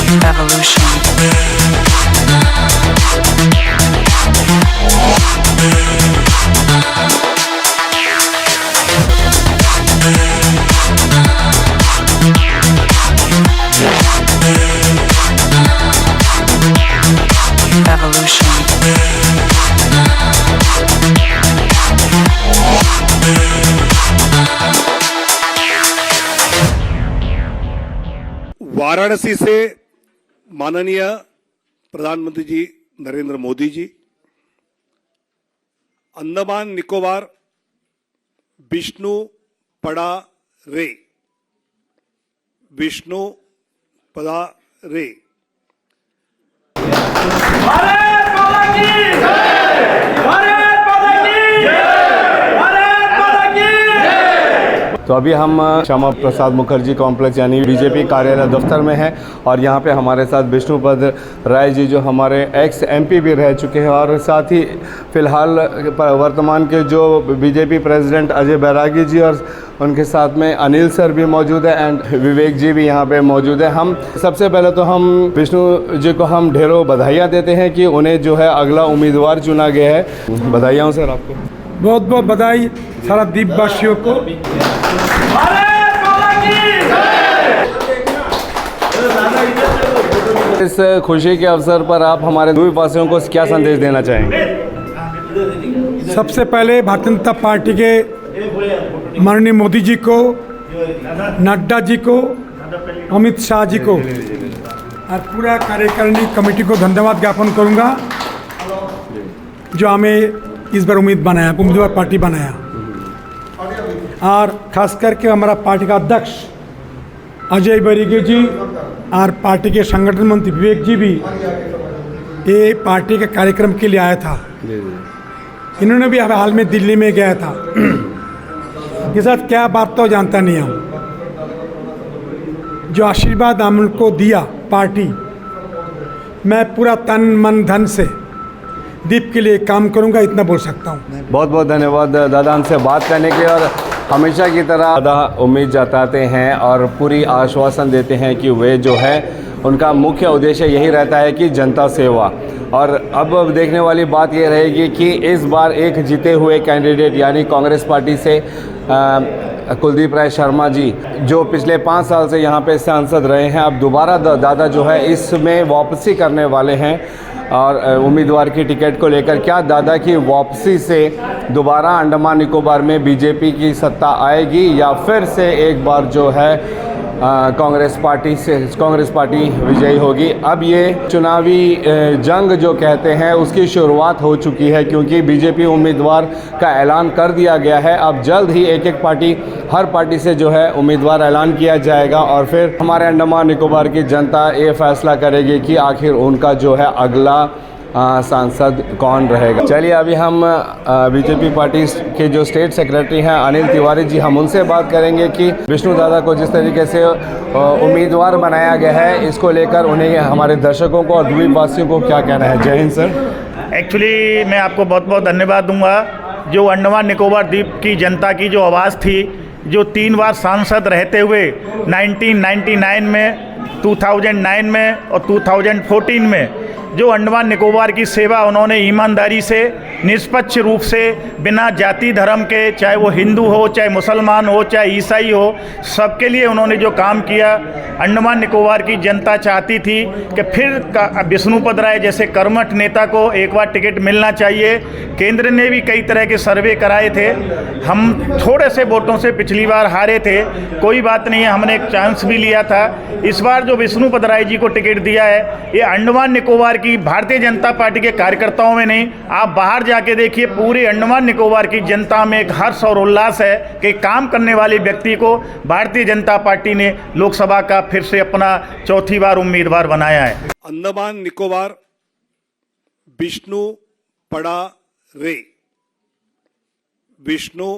Evolution. Varanasi से माननीय प्रधानमंत्री जी नरेंद्र मोदी जी, अंडमान निकोबार विष्णु पड़ा रे, विष्णु पड़ा रे। भारत माता की जय! भारत माता की जय! भारत माता की जय! तो अभी हम श्यामा प्रसाद मुखर्जी कॉम्प्लेक्स यानी बीजेपी कार्यालय दफ्तर में हैं और यहाँ पे हमारे साथ विष्णुपद राय जी जो हमारे एक्स एमपी भी रह चुके हैं और साथ ही फिलहाल वर्तमान के जो बीजेपी प्रेसिडेंट अजय बैरागी जी और उनके साथ में अनिल सर भी मौजूद है एंड विवेक जी भी यहाँ पे मौजूद है। हम सबसे पहले तो हम विष्णु जी को हम ढेरों बधाइयाँ देते हैं कि उन्हें जो है अगला उम्मीदवार चुना गया है। बधाइयाँ सर आपको। बहुत बहुत बधाई सारा द्वीपवासियों को। भारत माता की जय! इस खुशी के अवसर पर आप हमारे द्वीपवासियों को क्या संदेश देना चाहेंगे? सबसे पहले भारतीय जनता पार्टी के माननीय मोदी जी को, नड्डा जी को, अमित शाह जी को और पूरा कार्यकारिणी कमेटी को धन्यवाद ज्ञापन करूंगा जो हमें इस बार उम्मीदवार पार्टी बनाया और खास करके हमारा पार्टी का अध्यक्ष अजय बैरागी जी और पार्टी के संगठन मंत्री विवेक जी भी ये पार्टी के कार्यक्रम के लिए आया था। इन्होंने भी हाल में दिल्ली में गया था। के साथ क्या बात तो जानता नहीं हूँ। जो आशीर्वाद हमको दिया पार्टी, मैं पूरा तन मन धन से दीप के लिए काम करूंगा, इतना बोल सकता हूँ। बहुत बहुत धन्यवाद दादा हमसे बात करने के और हमेशा की तरह दादा उम्मीद जताते हैं और पूरी आश्वासन देते हैं कि वे जो है उनका मुख्य उद्देश्य यही रहता है कि जनता सेवा। और अब देखने वाली बात ये रहेगी कि इस बार एक जीते हुए कैंडिडेट यानी कांग्रेस पार्टी से कुलदीप राय शर्मा जी जो पिछले 5 साल से यहाँ पे सांसद रहे हैं, अब दोबारा दादा जो है इसमें वापसी करने वाले हैं और उम्मीदवार की टिकट को लेकर क्या दादा की वापसी से दोबारा अंडमान निकोबार में बीजेपी की सत्ता आएगी या फिर से एक बार जो है कांग्रेस पार्टी विजयी होगी। अब ये चुनावी जंग जो कहते हैं उसकी शुरुआत हो चुकी है क्योंकि बीजेपी उम्मीदवार का ऐलान कर दिया गया है। अब जल्द ही एक पार्टी हर पार्टी से जो है उम्मीदवार ऐलान किया जाएगा और फिर हमारे अंडमान निकोबार की जनता ये फैसला करेगी कि आखिर उनका जो है अगला सांसद कौन रहेगा। चलिए अभी हम बीजेपी पार्टी के जो स्टेट सेक्रेटरी हैं अनिल तिवारी जी, हम उनसे बात करेंगे कि विष्णु दादा को जिस तरीके से उम्मीदवार बनाया गया है इसको लेकर उन्हें हमारे दर्शकों को और द्वीपवासियों को क्या कहना है। जय हिंद सर। एक्चुअली मैं आपको बहुत बहुत धन्यवाद दूंगा। जो अंडमान निकोबार द्वीप की जनता की जो आवाज़ थी, जो 3 बार सांसद रहते हुए 1999 में, 2009 में और 2014 में जो अंडमान निकोबार की सेवा उन्होंने ईमानदारी से निष्पक्ष रूप से बिना जाति धर्म के, चाहे वो हिंदू हो, चाहे मुसलमान हो, चाहे ईसाई हो, सबके लिए उन्होंने जो काम किया। अंडमान निकोबार की जनता चाहती थी कि फिर विष्णुपद राय जैसे कर्मठ नेता को एक बार टिकट मिलना चाहिए। केंद्र ने भी कई तरह के सर्वे कराए थे। हम थोड़े से वोटों से पिछली बार हारे थे, कोई बात नहीं है, हमने एक चांस भी लिया था। इस बार जो विष्णुपद राय जी को टिकट दिया है, ये अंडमान निकोबार की भारतीय जनता पार्टी के कार्यकर्ताओं में नहीं, आप बाहर जाके देखिए, पूरे अंडमान निकोबार की जनता में एक हर्ष और उल्लास है कि काम करने वाले व्यक्ति को भारतीय जनता पार्टी ने लोकसभा का फिर से अपना 4थी बार उम्मीदवार बनाया है। अंडमान निकोबार विष्णु पड़ा रे, विष्णु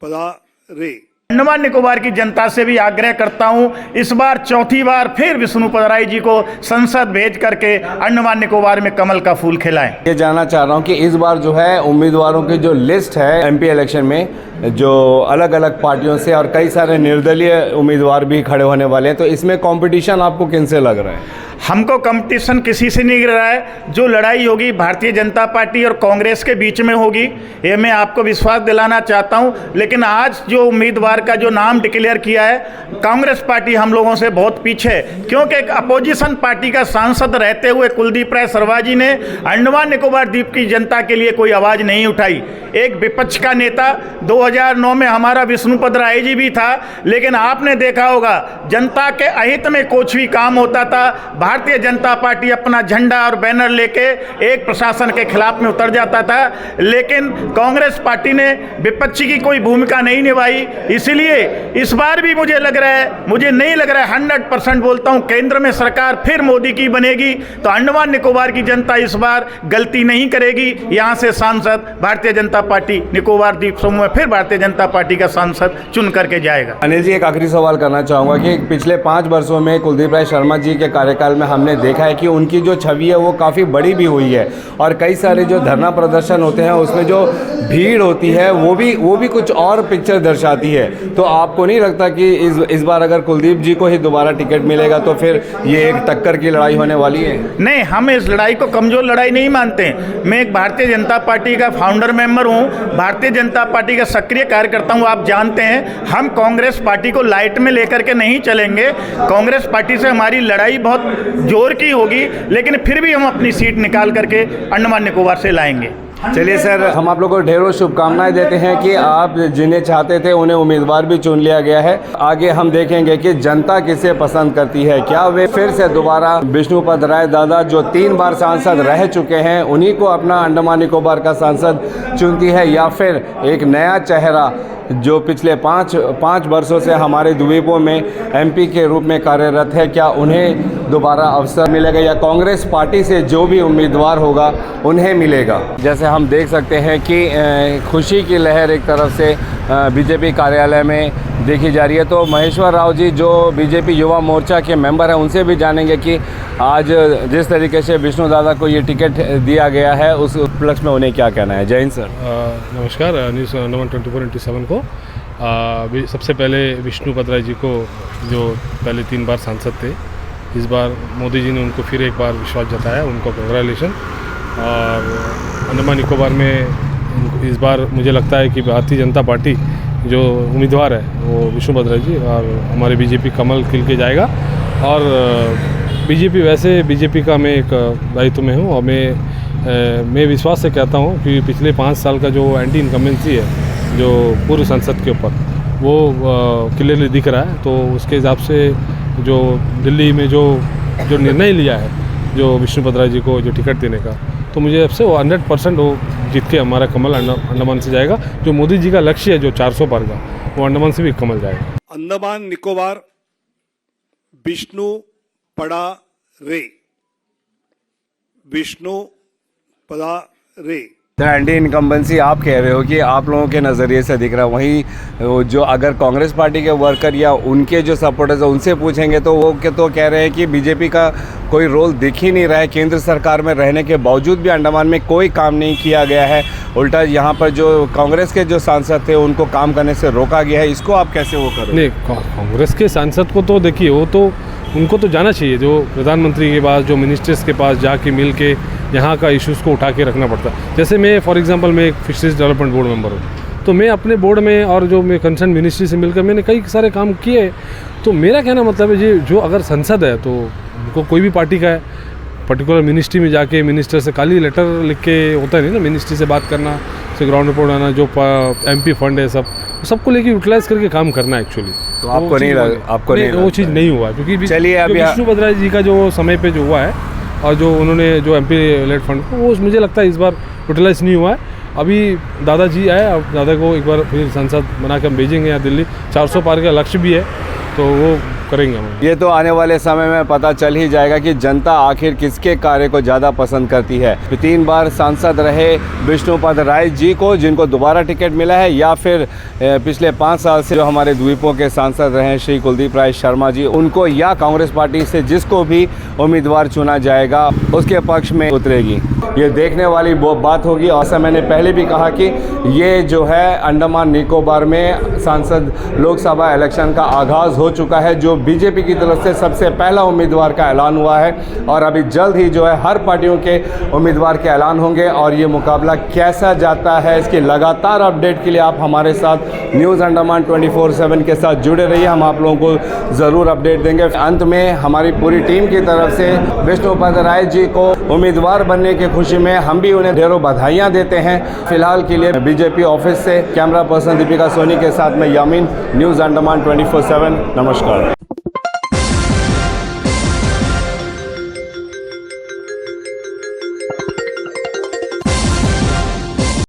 पड़ा रे। अंडमान निकोबार की जनता से भी आग्रह करता हूं, इस बार चौथी बार फिर विष्णुपद राय जी को संसद भेज करके अंडमान निकोबार में कमल का फूल खिलाएं। ये जानना चाह रहा हूँ कि इस बार जो है उम्मीदवारों की जो लिस्ट है एमपी इलेक्शन में, जो अलग अलग पार्टियों से और कई सारे निर्दलीय उम्मीदवार भी खड़े होने वाले हैं, तो इसमें कंपटीशन आपको किन से लग रहा है? हमको कंपटीशन किसी से नहीं गिर रहा है। जो लड़ाई होगी भारतीय जनता पार्टी और कांग्रेस के बीच में होगी, ये मैं आपको विश्वास दिलाना चाहता हूं। लेकिन आज जो उम्मीदवार का जो नाम डिक्लेयर किया है, कांग्रेस पार्टी हम लोगों से बहुत पीछे है, क्योंकि एक अपोजिशन पार्टी का सांसद रहते हुए कुलदीप राय शर्मा जी ने अंडमान निकोबार द्वीप की जनता के लिए कोई आवाज़ नहीं उठाई। एक विपक्ष का नेता 2009 में हमारा विष्णुपद राय जी भी था, लेकिन आपने देखा होगा जनता के अहित में कुछ भी काम होता था, भारतीय जनता पार्टी अपना झंडा और बैनर लेके एक प्रशासन के खिलाफ में उतर जाता था। लेकिन कांग्रेस पार्टी ने विपक्षी की कोई भूमिका नहीं निभाई। इसलिए इस बार भी मुझे नहीं लग रहा है 100% बोलता हूं, केंद्र में सरकार फिर मोदी की बनेगी तो अंडमान निकोबार की जनता इस बार गलती नहीं करेगी। यहां से सांसद भारतीय जनता पार्टी निकोबार द्वीप समूह में फिर भारतीय जनता पार्टी का सांसद चुन करके जाएगा। अनिल जी, एक आखिरी सवाल करना चाहूँगा कि पिछले 5 वर्षों में कुलदीप राय शर्मा जी के कार्यकाल में हमने देखा है कि उनकी जो छवि है वो काफ़ी बड़ी भी हुई है, और कई सारे जो धरना प्रदर्शन होते हैं उसमें जो भीड़ होती है वो भी कुछ और पिक्चर दर्शाती है। तो आपको नहीं लगता कि इस बार अगर कुलदीप जी को ही दोबारा टिकट मिलेगा तो फिर ये एक टक्कर की लड़ाई होने वाली है? नहीं, हम इस लड़ाई को कमजोर लड़ाई नहीं मानते। मैं एक भारतीय जनता पार्टी का फाउंडर मेंबर हूं, भारतीय जनता पार्टी का सक्रिय कार्यकर्ता हूं। आप जानते हैं हम कांग्रेस पार्टी को लाइट में लेकर के नहीं चलेंगे। कांग्रेस पार्टी से हमारी लड़ाई बहुत जोर की होगी, लेकिन फिर भी हम अपनी सीट निकाल करके अंडमान निकोबार से लाएंगे। चलिए सर, हम आप लोगों को ढेरों शुभकामनाएं देते हैं कि आप जिन्हें चाहते थे उन्हें उम्मीदवार भी चुन लिया गया है। आगे हम देखेंगे कि जनता किसे पसंद करती है, क्या वे फिर से दोबारा विष्णुपद राय दादा जो 3 बार सांसद रह चुके हैं उन्हीं को अपना अंडमान निकोबार का सांसद चुनती है, या फिर एक नया चेहरा जो पिछले 5 वर्षों से हमारे द्वीपों में एमपी के रूप में कार्यरत है, क्या उन्हें दोबारा अवसर मिलेगा या कांग्रेस पार्टी से जो भी उम्मीदवार होगा उन्हें मिलेगा? जैसे हम देख सकते हैं कि खुशी की लहर एक तरफ से बीजेपी कार्यालय में देखी जा रही है। तो महेश्वर राव जी जो बीजेपी युवा मोर्चा के मेंबर हैं उनसे भी जानेंगे कि आज जिस तरीके से विष्णु दादा को ये टिकट दिया गया है उस उपलक्ष्य में उन्हें क्या कहना है। जय हिंद सर। नमस्कार। न्यूज़ अंडमान 24/7 को सबसे पहले विष्णुपद राय जी को जो पहले 3 बार सांसद थे, इस बार मोदी जी ने उनको फिर एक बार विश्वास जताया, उनको कांग्रेचुलेशन। और अंडमान निकोबार में इस बार मुझे लगता है कि भारतीय जनता पार्टी जो उम्मीदवार है वो विष्णुपद राय जी, और हमारे बीजेपी कमल खिल के जाएगा। और बीजेपी का मैं एक दायित्व में हूँ, और मैं विश्वास से कहता हूँ कि पिछले 5 साल का जो एंटी इनकम्बेंसी है जो पूर्व संसद के ऊपर, वो क्लियरली दिख रहा है। तो उसके हिसाब से जो दिल्ली में जो निर्णय लिया है जो विष्णुपद राय जी को जो टिकट देने का, तो मुझे अब से वो 100% वो जीत के हमारा कमल अंडमान से जाएगा। जो मोदी जी का लक्ष्य है जो 400 पार का, वो अंडमान से भी कमल जाएगा। अंडमान निकोबार विष्णु पड़ा रे, विष्णु पड़ा रे। एंटी इनकम्बेंसी आप कह रहे हो कि आप लोगों के नज़रिए से दिख रहा है, वहीं जो अगर कांग्रेस पार्टी के वर्कर या उनके जो सपोर्टर्स हैं उनसे पूछेंगे तो वो तो कह रहे हैं कि बीजेपी का कोई रोल दिख ही नहीं रहा है। केंद्र सरकार में रहने के बावजूद भी अंडमान में कोई काम नहीं किया गया है, उल्टा यहाँ पर जो कांग्रेस के जो सांसद थे उनको काम करने से रोका गया है। इसको आप कैसे वो करें? नहीं, कांग्रेस के सांसद को तो देखिए, वो तो उनको तो जाना चाहिए, जो प्रधानमंत्री के पास, जो मिनिस्टर्स के पास जाके मिल के यहाँ का इश्यूज़ को उठा के रखना पड़ता है। जैसे मैं फॉर एग्जांपल मैं एक फिशरीज डेवलपमेंट बोर्ड मेंबर हूँ, तो मैं अपने बोर्ड में और जो मैं कंसर्न मिनिस्ट्री से मिलकर मैंने कई सारे काम किए। तो मेरा कहना मतलब है ये जो अगर संसद है तो उनको कोई भी पार्टी का है, पर्टिकुलर मिनिस्ट्री में जाके मिनिस्टर से खाली लेटर लिख के होता नहीं ना, मिनिस्ट्री से बात करना, से ग्राउंड रिपोर्ट आना, जो MP फंड है सबको लेके यूटिलाइज करके काम करना एक्चुअली। तो आपको नहीं वो चीज़ नहीं हुआ, क्योंकि चलिए अभी विष्णुपद राय जी का जो समय पे जो हुआ है और जो उन्होंने जो MP लेट फंड वो मुझे लगता है इस बार यूटिलाइज नहीं हुआ है। अभी दादाजी आए, अब दादा को एक बार फिर सांसद बना के हम भेजेंगे यहाँ दिल्ली। 400 पार का लक्ष्य भी है, तो वो करेंगे हम। ये तो आने वाले समय में पता चल ही जाएगा कि जनता आखिर किसके कार्य को ज़्यादा पसंद करती है। 3 बार सांसद रहे विष्णुपद राय जी को, जिनको दोबारा टिकट मिला है, या फिर पिछले 5 साल से जो हमारे द्वीपों के सांसद रहे हैं श्री कुलदीप राय शर्मा जी, उनको, या कांग्रेस पार्टी से जिसको भी उम्मीदवार चुना जाएगा उसके पक्ष में उतरेगी। ये देखने वाली वो बात होगी। और ऐसा मैंने पहले भी कहा कि ये जो है अंडमान निकोबार में सांसद लोकसभा इलेक्शन का आगाज़ हो चुका है, जो बीजेपी की तरफ से सबसे पहला उम्मीदवार का ऐलान हुआ है, और अभी जल्द ही जो है हर पार्टियों के उम्मीदवार के ऐलान होंगे। और ये मुकाबला कैसा जाता है, इसकी लगातार अपडेट के लिए आप हमारे साथ न्यूज़ अंडमान 24/7 के साथ जुड़े रहिए। हम आप लोगों को ज़रूर अपडेट देंगे। अंत में हमारी पूरी टीम की तरफ से विष्णुपद राय जी को उम्मीदवार बनने की खुशी में हम भी उन्हें ढेरों बधाइयाँ देते हैं। फिलहाल के लिए बीजेपी ऑफिस से कैमरा पर्सन दीपिका सोनी के साथ में यामीन, न्यूज़ अंडमान 24/7। नमस्कार।